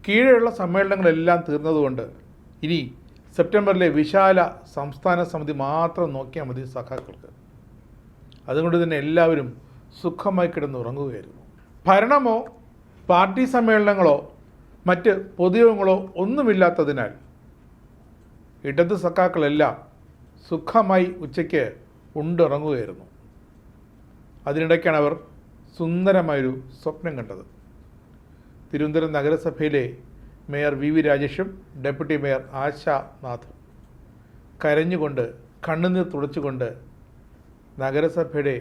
കീഴെയുള്ള സമ്മേളനങ്ങളെല്ലാം തീർന്നതുകൊണ്ട് ഇനി സെപ്റ്റംബറിലെ വിശാല സംസ്ഥാന സമിതി മാത്രം നോക്കിയാൽ മതി സഖാക്കൾക്ക്. അതുകൊണ്ട് തന്നെ എല്ലാവരും സുഖമായി കിടന്നുറങ്ങുകയായിരുന്നു. ഭരണമോ പാർട്ടി സമ്മേളനങ്ങളോ മറ്റ് പൊതുയോഗങ്ങളോ ഒന്നുമില്ലാത്തതിനാൽ ഇടത് സഖാക്കളെല്ലാം സുഖമായി ഉച്ചയ്ക്ക് ഉണ്ടിറങ്ങുകയായിരുന്നു. അതിനിടയ്ക്കാണ് അവർ സുന്ദരമായൊരു സ്വപ്നം കണ്ടത്. തിരുവനന്തപുരം നഗരസഭയിലെ മേയർ വി വി രാജേഷും ഡെപ്യൂട്ടി മേയർ ആശാനാഥും കരഞ്ഞുകൊണ്ട് കണ്ണുനീർ തുടച്ചുകൊണ്ട് നഗരസഭയുടെ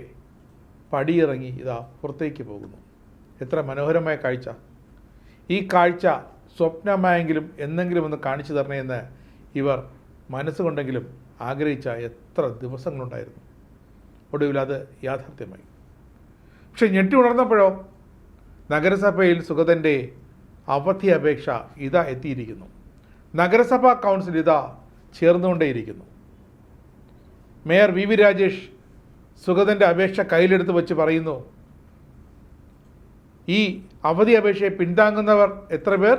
പടിയിറങ്ങി ഇതാ പുറത്തേക്ക് പോകുന്നു. എത്ര മനോഹരമായ കാഴ്ച! ഈ കാഴ്ച സ്വപ്നമായെങ്കിലും എന്നെങ്കിലും ഒന്ന് കാണിച്ചു തരണേയെന്ന് ഇവർ മനസ്സുകൊണ്ടെങ്കിലും ആഗ്രഹിച്ച എത്ര ദിവസങ്ങളുണ്ടായിരുന്നു. ഒടുവിൽ അത് യാഥാർത്ഥ്യമായി. പക്ഷെ ഞെട്ടി ഉണർന്നപ്പോഴോ നഗരസഭയിൽ സുഗതൻ്റെ അവധി അപേക്ഷ ഇതാ എത്തിയിരിക്കുന്നു. നഗരസഭാ കൗൺസിൽ ഇതാ ചേർന്നുകൊണ്ടേയിരിക്കുന്നു. മേയർ വി വി രാജേഷ് സുഗതൻ്റെ അപേക്ഷ കയ്യിലെടുത്ത് വെച്ച് പറയുന്നു, ഈ അവധി അപേക്ഷയെ പിന്താങ്ങുന്നവർ എത്ര പേർ,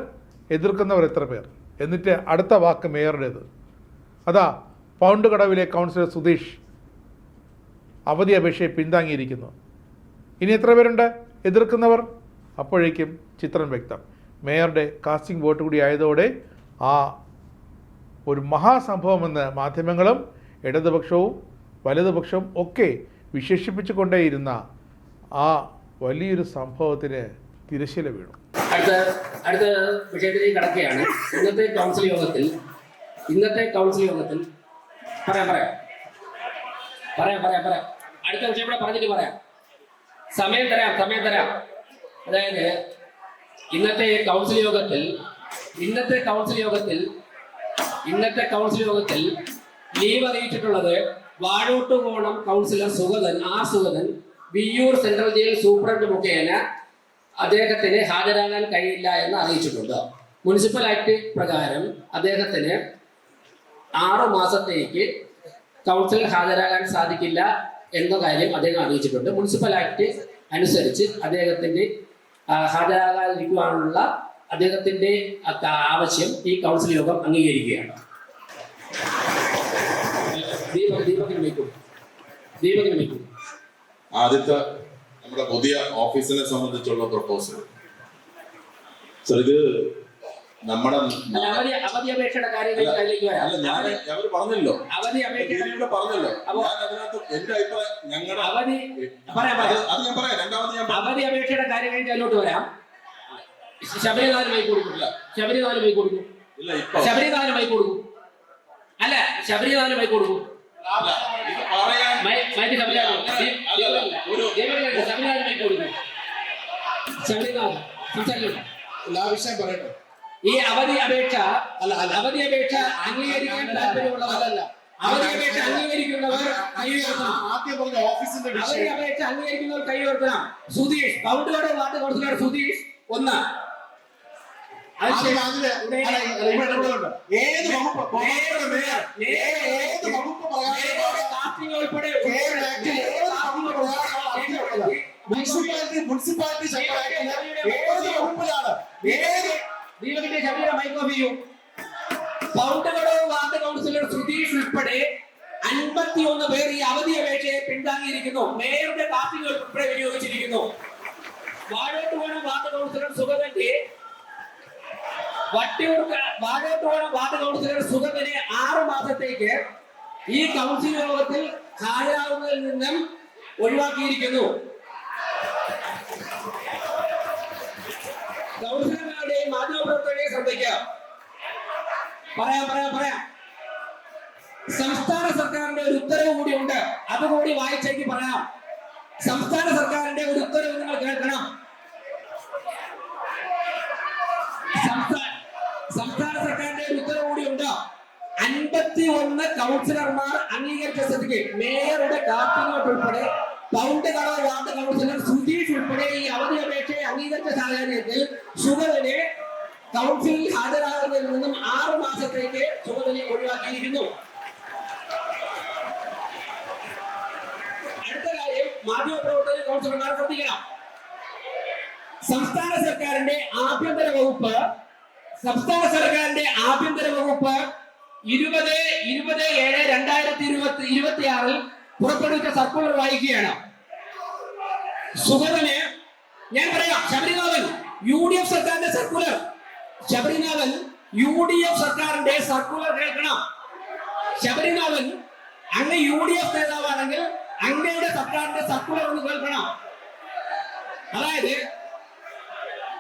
എതിർക്കുന്നവർ എത്ര പേർ. എന്നിട്ട് അടുത്ത വാക്ക് മേയറുടേത്. അതാ പൗണ്ട് കടവിലെ കൗൺസിലർ സുധീഷ് അവധി അപേക്ഷയെ പിന്താങ്ങിയിരിക്കുന്നു. ഇനി എത്ര പേരുണ്ട് എതിർക്കുന്നവർ? അപ്പോഴേക്കും ചിത്രം വ്യക്തം. മേയറുടെ കാസ്റ്റിംഗ് വോട്ട് കൂടി ആയതോടെ ആ ഒരു മഹാസംഭവമെന്ന് മാധ്യമങ്ങളും ഇടതുപക്ഷവും വലതുപക്ഷവും ഒക്കെ വിശേഷിപ്പിച്ചു കൊണ്ടേയിരുന്ന ആ വലിയൊരു സംഭവത്തിന് തിരശ്ശീല വീണു. അടുത്ത വിഷയത്തിലേക്ക് കടക്കുകയാണ്. ഇന്നത്തെ കൗൺസിൽ യോഗത്തിൽ പറയാം അടുത്ത വിഷയം കൂടെ പറഞ്ഞിട്ട് പറയാം. സമയം തരാം. അതായത് ഇന്നത്തെ കൗൺസിൽ യോഗത്തിൽ ലീവ് അറിയിച്ചിട്ടുള്ളത് Vazhottukonam councillor Sugathan Viyyur central jail superintendent മുഖേന അദ്ദേഹത്തിന് ഹാജരാകാൻ കഴിയില്ല എന്ന് അറിയിച്ചിട്ടുണ്ട്. മുനിസിപ്പൽ ആക്ട് പ്രകാരം അദ്ദേഹത്തിന് 6 മാസത്തേക്ക് കൗൺസിലിൽ ഹാജരാകാൻ സാധിക്കില്ല എന്ന കാര്യം അദ്ദേഹം അറിയിച്ചിട്ടുണ്ട്. മുനിസിപ്പൽ ആക്ട് അനുസരിച്ച് അദ്ദേഹത്തിന്റെ ഹാജരാകാതിരിക്കുവാനുള്ള അദ്ദേഹത്തിന്റെ ആവശ്യം ഈ കൗൺസിൽ യോഗം അംഗീകരിക്കുകയാണ്. ദീപകിന് ആദ്യത്തെ നമ്മുടെ പുതിയ ഓഫീസിനെ സംബന്ധിച്ചുള്ള പ്രപ്പോസൽ ഇത് നമ്മുടെ അവധി അപേക്ഷയുടെ കാര്യങ്ങളിലേക്ക് പറഞ്ഞല്ലോ. ഞാൻ അതിനകത്ത് എന്റെ അഭിപ്രായം ഞങ്ങളുടെ അവധി അപേക്ഷയുടെ കാര്യങ്ങൾക്ക് അതിലോട്ട് വരാം. ശബരിനാഥ് മൈക്ക് കൊടുക്കും. ഈ അവധി അപേക്ഷ അംഗീകരിക്കാൻ താല്പര്യമുള്ളവരല്ല. അവധി അപേക്ഷ അംഗീകരിക്കുന്നവർ കൈ ഉയർത്തണം. Sudheesh Poundukada ward councillor Sudheesh 1. Municipality Poundukadavu ward councillor Sudheesh ഉൾപ്പെടെ 51 പേർ ഈ അവധി അപേക്ഷയെ പിന്താങ്ങിയിരിക്കുന്നു. മേയറുടെ കാർട്ടിംഗ് ഉൾപ്പെടെ വിനിയോഗിച്ചിരിക്കുന്നു. വാഴോട്ടുകോണം വാർഡ് കൗൺസിലർ സുഗതനെ 6 മാസത്തേക്ക് ഈ കൗൺസിൽ യോഗത്തിൽ ഹാജരാകുന്നതിൽ നിന്നും ഒഴിവാക്കിയിരിക്കുന്നു. കൗൺസിലർമാരുടെയും മാധ്യമപ്രവർത്തകരെയും ശ്രദ്ധിക്കാം. പറയാം. സംസ്ഥാന സർക്കാരിന്റെ ഒരു ഉത്തരവ് കൂടി ഉണ്ട്. അതുകൂടി വായിച്ചേക്ക് പറയാം. സംസ്ഥാന സർക്കാരിന്റെ ഒരു ഉത്തരവ് നിങ്ങൾ കേൾക്കണം. സംസ്ഥാന സർക്കാരിന്റെ ഒരു ഉത്തരവ് കൂടി ഉണ്ട്. 51 കൗൺസിലർമാർ അംഗീകരിച്ച സ്ഥിതിക്ക് മേയറുടെ കാർത്തികോട്ട് ഉൾപ്പെടെ പൗണ്ട് കടവ് വാർഡ് കൗൺസിലർ സുധീഷ് ഉൾപ്പെടെ ഈ അവധി അപേക്ഷയെ അംഗീകരിച്ച സാഹചര്യത്തിൽ സുഗതനെ കൗൺസിലിൽ ഹാജരാകുന്നതിൽ നിന്നും 6 മാസത്തേക്ക് സുഗതനെ ഒഴിവാക്കിയിരിക്കുന്നു. മാധ്യമപ്രവർത്തകർ കൗൺസിലർമാർ ശ്രദ്ധിക്കണം. സംസ്ഥാന സർക്കാരിന്റെ ആഭ്യന്തര വകുപ്പ് 20/7/2026 പുറപ്പെടുവിച്ച സർക്കുലർ വായിക്കുകയാണ്. സുഗതന് ഞാൻ പറയാം, ശബരിനാഥൻ UDF സർക്കാരിന്റെ സർക്കുലർ, ശബരിനാഥൻ UDF സർക്കാരിന്റെ സർക്കുലർ കേൾക്കണം. ശബരിനാഥൻ അങ്ങ് UDF നേതാവാണെങ്കിൽ അങ്ങയുടെ സർക്കാരിന്റെ സർക്കുലർ ഒന്ന് കേൾക്കണം. അതായത്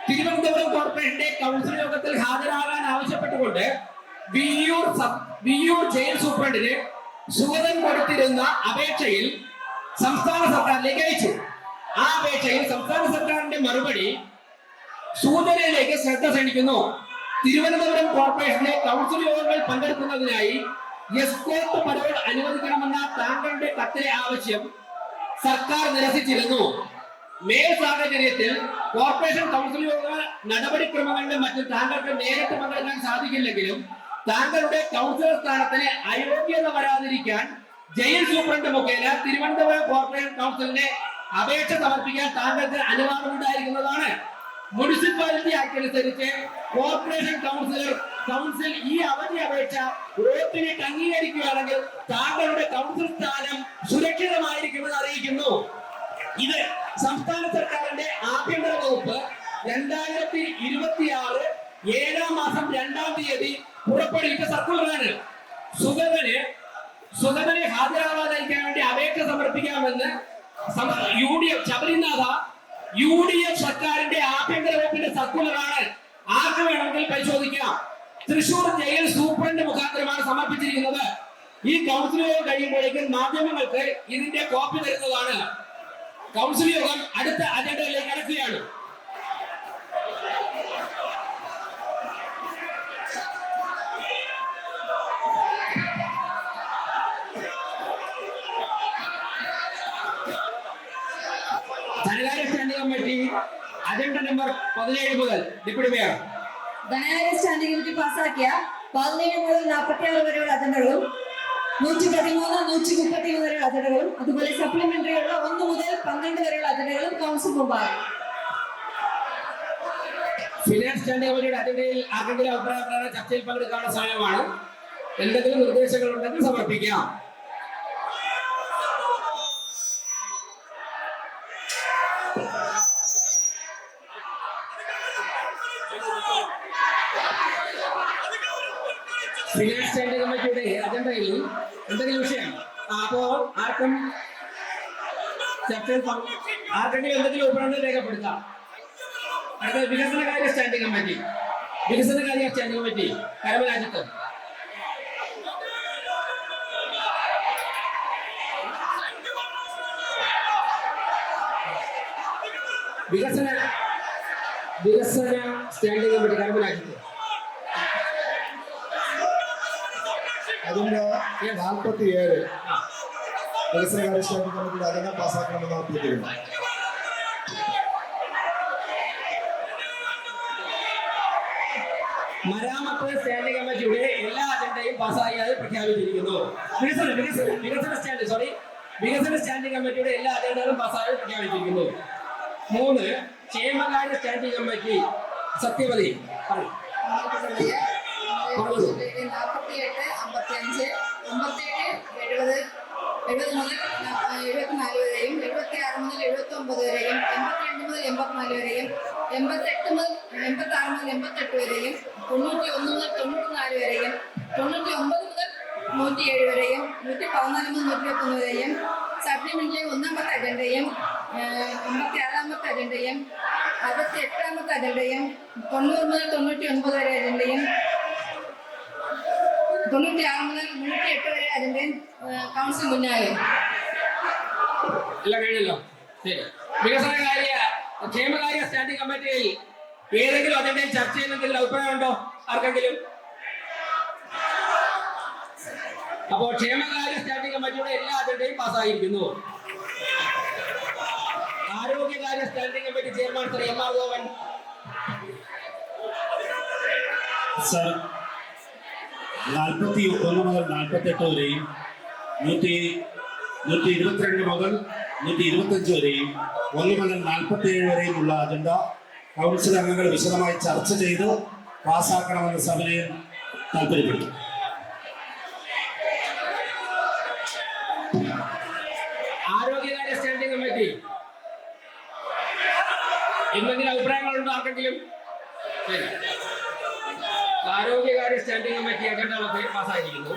തിരുവനന്തപുരം കോർപ്പറേഷന്റെ കൗൺസിൽ യോഗത്തിൽ ഹാജരാകാൻ ആവശ്യപ്പെട്ടുകൊണ്ട് വിയ്യൂർ ജയിൽ സൂപ്രണ്ടിന് സുഗതൻ കൊടുത്തിരുന്ന അപേക്ഷയിൽ സംസ്ഥാന സർക്കാരിലേക്ക് അയച്ചു. ആ അപേക്ഷയിൽ സംസ്ഥാന സർക്കാരിന്റെ മറുപടി സൂചനയിലേക്ക് ശ്രദ്ധ ക്ഷണിക്കുന്നു. തിരുവനന്തപുരം കോർപ്പറേഷന്റെ കൗൺസിൽ യോഗങ്ങൾ പങ്കെടുക്കുന്നതിനായി എസ്കോർട്ട് പരോൾ അനുവദിക്കണമെന്ന താങ്കളുടെ കത്തിലെ ആവശ്യം സർക്കാർ നിരസിച്ചിരുന്നു. മേൽ സാഹചര്യത്തിൽ കോർപ്പറേഷൻ കൗൺസിൽ യോഗ നടപടിക്രമങ്ങളിലും മറ്റും താങ്കൾക്ക് നേരിട്ട് പങ്കെടുക്കാൻ സാധിക്കില്ലെങ്കിലും താങ്കളുടെ കൗൺസിലർ സ്ഥാനത്തിന് അയോഗ്യത വരാതിരിക്കാൻ ജയിൽ സൂപ്രണ്ട് മുഖേന തിരുവനന്തപുരം കോർപ്പറേഷൻ കൗൺസിലിന്റെ അപേക്ഷ സമർപ്പിക്കാൻ താങ്കൾക്ക് അനുവാദമുണ്ടായിരിക്കുന്നതാണ്. മുനിസിപ്പാലിറ്റി ആക്ട് അനുസരിച്ച് കോർപ്പറേഷൻ കൗൺസിൽ ഈ അവധി അപേക്ഷ വോട്ടിന് അംഗീകരിക്കുകയാണെങ്കിൽ താങ്കളുടെ കൗൺസിൽ സ്ഥാനം സുരക്ഷിതമായിരിക്കുമെന്ന് അറിയിക്കുന്നു. ഇത് സംസ്ഥാന സർക്കാരിന്റെ ആഭ്യന്തര വകുപ്പ് 2026 7-ാം മാസം 2-ാം തീയതി പുറപ്പെടുവിച്ച സർക്കുലറാണ്. സുഗതനെ ഹാജരാവാതിരിക്കാൻ വേണ്ടി അപേക്ഷ സമർപ്പിക്കാമെന്ന് ശബരിനാഥ UDF സർക്കാരിന്റെ ആഭ്യന്തര വകുപ്പിന്റെ സർക്കുലറാണ്. ആർക്ക് വേണമെങ്കിൽ പരിശോധിക്കാം. തൃശൂർ ജയിൽ സൂപ്രണ്ട് മുഖാന്തരമാണ് സമർപ്പിച്ചിരിക്കുന്നത്. ഈ കൗൺസിൽ യോഗം കഴിയുമ്പോഴേക്കും മാധ്യമങ്ങൾക്ക് ഇതിന്റെ കോപ്പി തരുന്നതാണ്. കൗൺസിൽ യോഗം അടുത്ത അജണ്ടയിലേക്ക് കടക്കുകയാണ്. ധനകാര്യ സ്റ്റാൻഡിംഗ് കമ്മിറ്റി അജണ്ട നമ്പർ 17 മുതൽ ഡെപ്യൂട്ടി മേയർ. ധനകാര്യ സ്റ്റാൻഡിംഗ് കമ്മിറ്റി പാസാക്കിയ 17 മുതൽ 46 വരെയുള്ള അജണ്ടകളും 113, 133 വരെയുള്ള അജണ്ടകളും അതുപോലെ സപ്ലിമെന്ററിയുള്ള 1 മുതൽ 12 വരെയുള്ള അജണ്ടകളും കൗൺസിൽ മുമ്പാകും. ഫിനാൻസ് സ്റ്റാൻഡിംഗ് കമ്മിറ്റിയുടെ അജണ്ടയിൽ ആർക്കെങ്കിലും അഭിപ്രായ ചർച്ചയിൽ പങ്കെടുക്കാനുള്ള സമയമാണ്. എന്തെങ്കിലും നിർദ്ദേശങ്ങൾ ഉണ്ടെങ്കിൽ സമർപ്പിക്കാം. ഫിനാൻസ് സ്റ്റാൻഡിംഗ് കമ്മിറ്റിയുടെ അജണ്ടയിൽ എന്തെങ്കിലും വിഷയം അപ്പോൾ ആർക്കെങ്കിലും എന്തെങ്കിലും അഭിപ്രായം രേഖപ്പെടുത്താം. അടുത്ത വികസനകാര്യ സ്റ്റാൻഡിംഗ് കമ്മിറ്റി കരമരാജ്യത്ത്. വികസന സ്റ്റാൻഡിംഗ് കമ്മിറ്റി കരമരാജ്യത്ത്. അതിന്റെ 47 വികസനകാര്യ സ്റ്റാൻഡിംഗ് കമ്മിറ്റിയുടെ അജണ്ട പാസ്സാക്കണമെന്ന് അഭ്യർത്ഥിക്കുന്നു. മരാമത്ത് സ്റ്റാൻഡിംഗ് കമ്മിറ്റിയുടെ എല്ലാ അജണ്ടയും പാസ്സായി പ്രഖ്യാപിച്ചിരിക്കുന്നു. വികസന സ്റ്റാൻഡിംഗ് കമ്മിറ്റിയുടെ എല്ലാ അജണ്ടകളും പാസ്സായി പ്രഖ്യാപിച്ചിരിക്കുന്നു. 3 ക്ഷേമകാര്യ സ്റ്റാൻഡിംഗ് കമ്മിറ്റി സത്യവതി 48, 55, 57, 70, 70 മുതൽ 74 വരെയും 76 മുതൽ 79 വരെയും 82 മുതൽ 84 വരെയും 88 മുതൽ 86 മുതൽ 88 വരെയും 91 മുതൽ 94 വരെയും 99 മുതൽ 107 വരെയും 114 മുതൽ 121 വരെയും സപ്ലിമെന്ററി 1-ാമത്തെ അജണ്ടയും 56-ാമത്തെ അജണ്ടയും 68-ാമത്തെ അജണ്ടയും 90 മുതൽ 99 വരെ അജണ്ടയും 96 മുതൽ 108 വരെ അജണ്ടയും കൗൺസിൽ മുന്നാകും. എല്ലാം കഴിഞ്ഞല്ലോ. ശരി. ക്ഷേമകാര്യ സ്റ്റാൻഡിംഗ് കമ്മിറ്റിയിൽ ഏതെങ്കിലും അജണ്ടയിൽ ചർച്ച ചെയ്യുന്നതിൽ അഭിപ്രായമുണ്ടോ ആർക്കെങ്കിലും? അപ്പോൾ ക്ഷേമകാര്യ സ്റ്റാൻഡിംഗ് കമ്മിറ്റിയുടെ എല്ലാ അജണ്ടയും പാസ്സായിരിക്കുന്നു. ആരോഗ്യകാര്യ standing committee chairman Shri M.R. Govan. Sir, 41 മുതൽ 48 വരെയും 113 122 മുതൽ 125 വരെയും 1 മുതൽ 47 വരെയുമുള്ള അജണ്ട കൗൺസിൽ അംഗങ്ങൾ വിശദമായി ചർച്ച ചെയ്ത് പാസ്സാക്കണമെന്ന് സഭയിൽ താല്പര്യപ്പെട്ടു. ആരോഗ്യകാര്യ സ്റ്റാൻഡിംഗ് കമ്മിറ്റി എന്തെങ്കിലും അഭിപ്രായങ്ങളുണ്ടോ ആർക്കെങ്കിലും? ശരി. ആരോഗ്യകാര്യ സ്റ്റാൻഡിംഗ് കമ്മിറ്റി അജണ്ടകളൊക്കെ പാസ്സായിരിക്കുന്നു.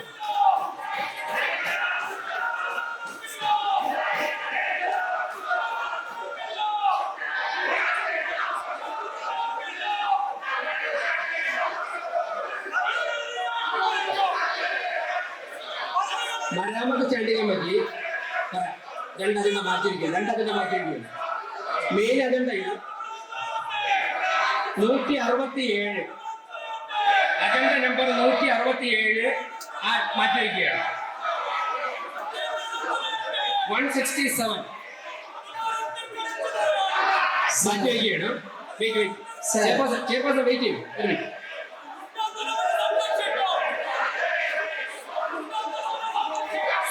മരാമത്ത് സ്റ്റാൻഡിംഗ് കമ്മിറ്റി രണ്ടജണ്ട മാറ്റിയിരിക്കുന്നു. മെയിൻ അജണ്ടയിൽ 167 അജണ്ട നമ്പർ 167 മാറ്റിവെക്കുകയാണ്. 167 മാറ്റിവെക്കുകയാണ്. ചെയർപേഴ്സൺ വെയിറ്റ് ചെയ്യും.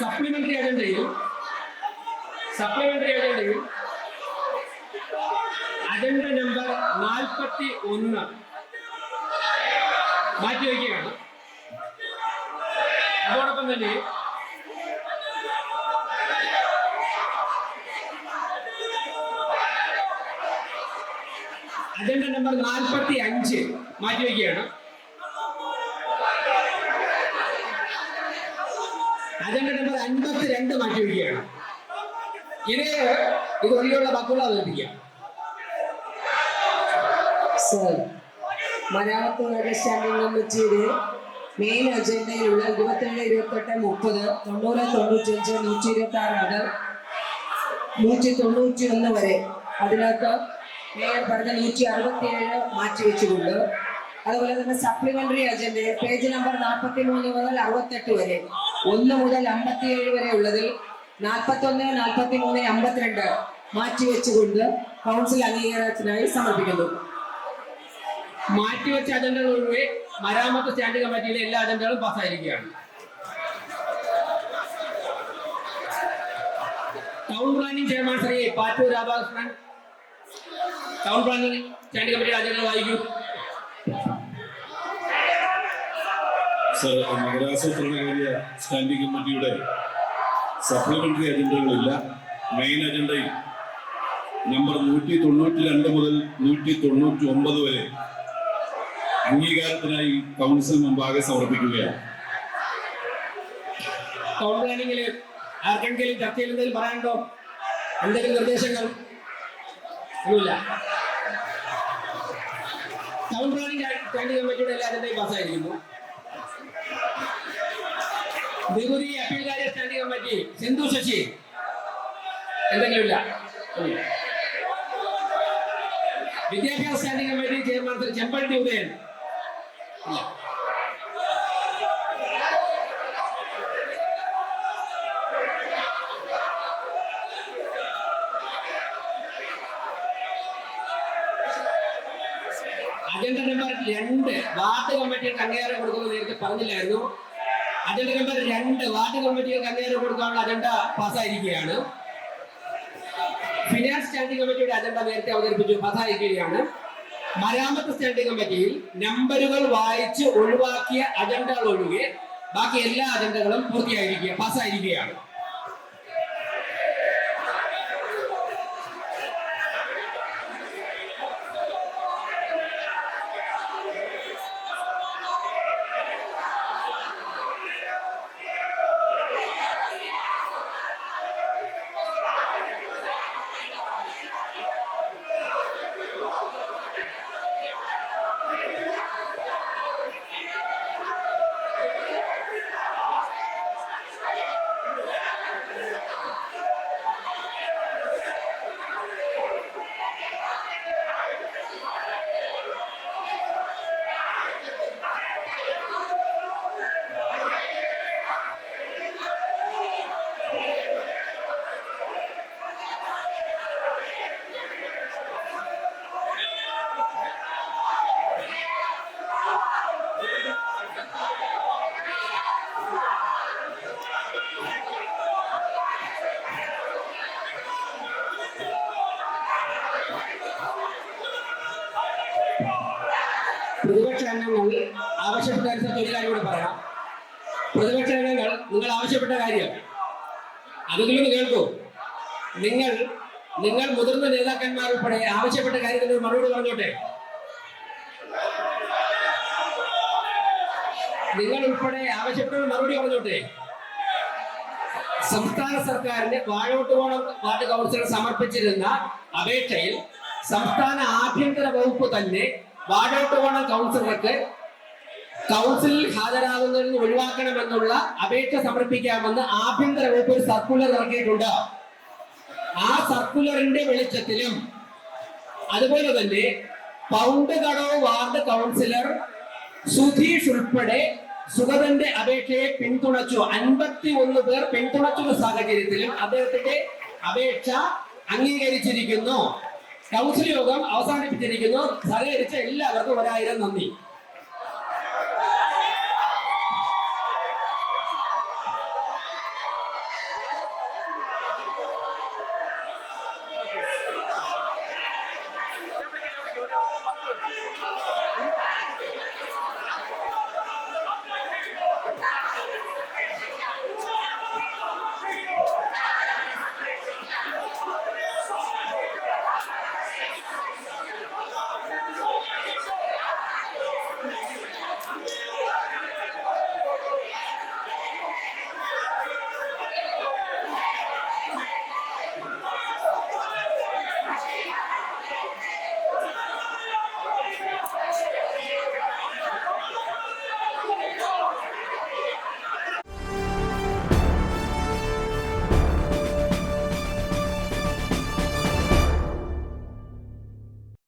സപ്ലിമെന്ററി അജണ്ടയിൽ അജണ്ട നമ്പർ 41 മാറ്റിവെക്കുകയാണ്. അതോടൊപ്പം തന്നെ അജണ്ട നമ്പർ 45 മാറ്റിവെക്കുകയാണ്. അജണ്ട നമ്പർ 52 മാറ്റിവെക്കുകയാണ്. ഇത് ഒഴികെയുള്ള ബാക്കിയുള്ള അവതരിപ്പിക്കാം. സർ, മരാമത്ത് കാര്യ സ്റ്റാൻഡിംഗ് കമ്മിറ്റിയുടെ മെയിൻ അജണ്ടയിലുള്ള 27, 28, 30, 90, 95, 126 മുതൽ 191 വരെ അതിനകത്ത് മേയർ പറഞ്ഞ 167 മാറ്റിവെച്ചുകൊണ്ട്, അതുപോലെ തന്നെ സപ്ലിമെന്ററി അജണ്ടയിൽ പേജ് നമ്പർ 43 മുതൽ 68 വരെ 1 മുതൽ 57 വരെ ഉള്ളതിൽ 41, 43, 52 മാറ്റിവെച്ചുകൊണ്ട് കൗൺസിൽ അംഗീകാരത്തിനായി സമർപ്പിക്കുന്നു. മാറ്റിവെച്ച അജണ്ടകൾ ഒഴികെ മരാമത്ത് സ്റ്റാൻഡിംഗ് കമ്മിറ്റിയിലെ എല്ലാ അജണ്ടകളും പാസ്സായിരിക്കുകയാണ്. Town planning chairman Shri Pattoor Radhakrishnan town planning standing കമ്മിറ്റിയുടെ അജണ്ടകൾ വായിക്കൂ. സർ, നഗരാസൂത്രണകാര്യ സ്റ്റാൻഡിംഗ് കമ്മിറ്റിയുടെ സപ്ലിമെന്ററി അജണ്ടകളില്ല. മെയിൻ അജണ്ടയിൽ നമ്പർ 192 മുതൽ 199 വരെ അംഗീകാരത്തിനായി കൗൺസിൽ മുമ്പാകെ സമർപ്പിക്കുകയാണ്. ടൗൺ പ്ലാനിംഗിൽ ആർക്കെങ്കിലും ചർച്ചയിൽ എന്തെങ്കിലും പറയാനുണ്ടോ? എന്തെങ്കിലും നിർദ്ദേശങ്ങൾ? ഒന്നുമില്ല. ടൗൺ പ്ലാനിംഗ് സ്റ്റാൻഡിംഗ് കമ്മിറ്റിയുടെ എല്ലാ അജണ്ടയും പാസ്സായിരിക്കുന്നു. നികുതി അപ്പീൽകാര്യ സ്റ്റാൻഡിംഗ് കമ്മിറ്റി സിന്ധു ശശി എന്തെങ്കിലും ഇല്ല. വിദ്യാഭ്യാസ standing committee chairman Shri Chempazhanthi Udayan ഇല്ല. അജണ്ട നമ്പർ 2 വാർഡ് കമ്മിറ്റികൾക്ക് അംഗീകാരം കൊടുക്കുന്നത് നേരത്തെ പറഞ്ഞില്ലായിരുന്നു. അജണ്ട നമ്പർ 2 വാർഡ് കമ്മിറ്റികൾക്ക് അംഗീകാരം കൊടുക്കാനുള്ള അജണ്ട പാസ്സായിരിക്കുകയാണ്. ഫിനാൻസ് സ്റ്റാൻഡിംഗ് കമ്മിറ്റിയുടെ അജണ്ട നേരത്തെ അവതരിപ്പിച്ചു, പാസ്സായിരിക്കുകയാണ്. മരാമത്ത് സ്റ്റാൻഡിംഗ് കമ്മിറ്റിയിൽ നമ്പറുകൾ വായിച്ച് ഒഴിവാക്കിയ അജണ്ടകൾ ഒഴികെ ബാക്കി എല്ലാ അജണ്ടകളും പാസ്സായിരിക്കുകയാണ്. പ്രതിപക്ഷ അംഗങ്ങൾ ആവശ്യപ്പെട്ട ഒരു കാര്യം കൂടി പറയാം. പ്രതിപക്ഷ അംഗങ്ങൾ നിങ്ങൾ ആവശ്യപ്പെട്ട കാര്യം അതെങ്കിലും കേൾക്കൂ. നിങ്ങൾ മുതിർന്ന നേതാക്കന്മാർ ഉൾപ്പെടെ ആവശ്യപ്പെട്ട കാര്യത്തിന് ഒരു മറുപടി പറഞ്ഞോട്ടെ. നിങ്ങൾ ഉൾപ്പെടെ ആവശ്യപ്പെട്ട മറുപടി പറഞ്ഞോട്ടെ. സംസ്ഥാന സർക്കാരിന്റെ വാഴോട്ടുകോണം വാർഡ് കൗൺസിലർ സമർപ്പിച്ചിരുന്ന അപേക്ഷയിൽ സംസ്ഥാന ആഭ്യന്തര വകുപ്പ് തന്നെ വാഴോട്ടുകോണം കൗൺസിലർക്ക് കൗൺസിലിൽ ഹാജരാകുന്നതിൽ നിന്ന് ഒഴിവാക്കണമെന്നുള്ള അപേക്ഷ സമർപ്പിക്കാമെന്ന് ആഭ്യന്തര വകുപ്പ് ഒരു സർക്കുലർ ഇറക്കിയിട്ടുണ്ട്. ആ സർക്കുലറിന്റെ വെളിച്ചത്തിലും അതുപോലെ തന്നെ പൗണ്ട് കടവ് വാർഡ് കൗൺസിലർ സുധീഷ് ഉൾപ്പെടെ സുഗതന്റെ അപേക്ഷയെ പിന്തുണച്ചു. 51 പേർ പിന്തുണച്ചുള്ള സാഹചര്യത്തിലും അദ്ദേഹത്തിന്റെ അപേക്ഷ അംഗീകരിച്ചിരിക്കുന്നു. കൗൺസിൽ യോഗം അവസാനിപ്പിച്ചിരിക്കുന്നു. സഹകരിച്ച എല്ലാവർക്കും 1000 നന്ദി.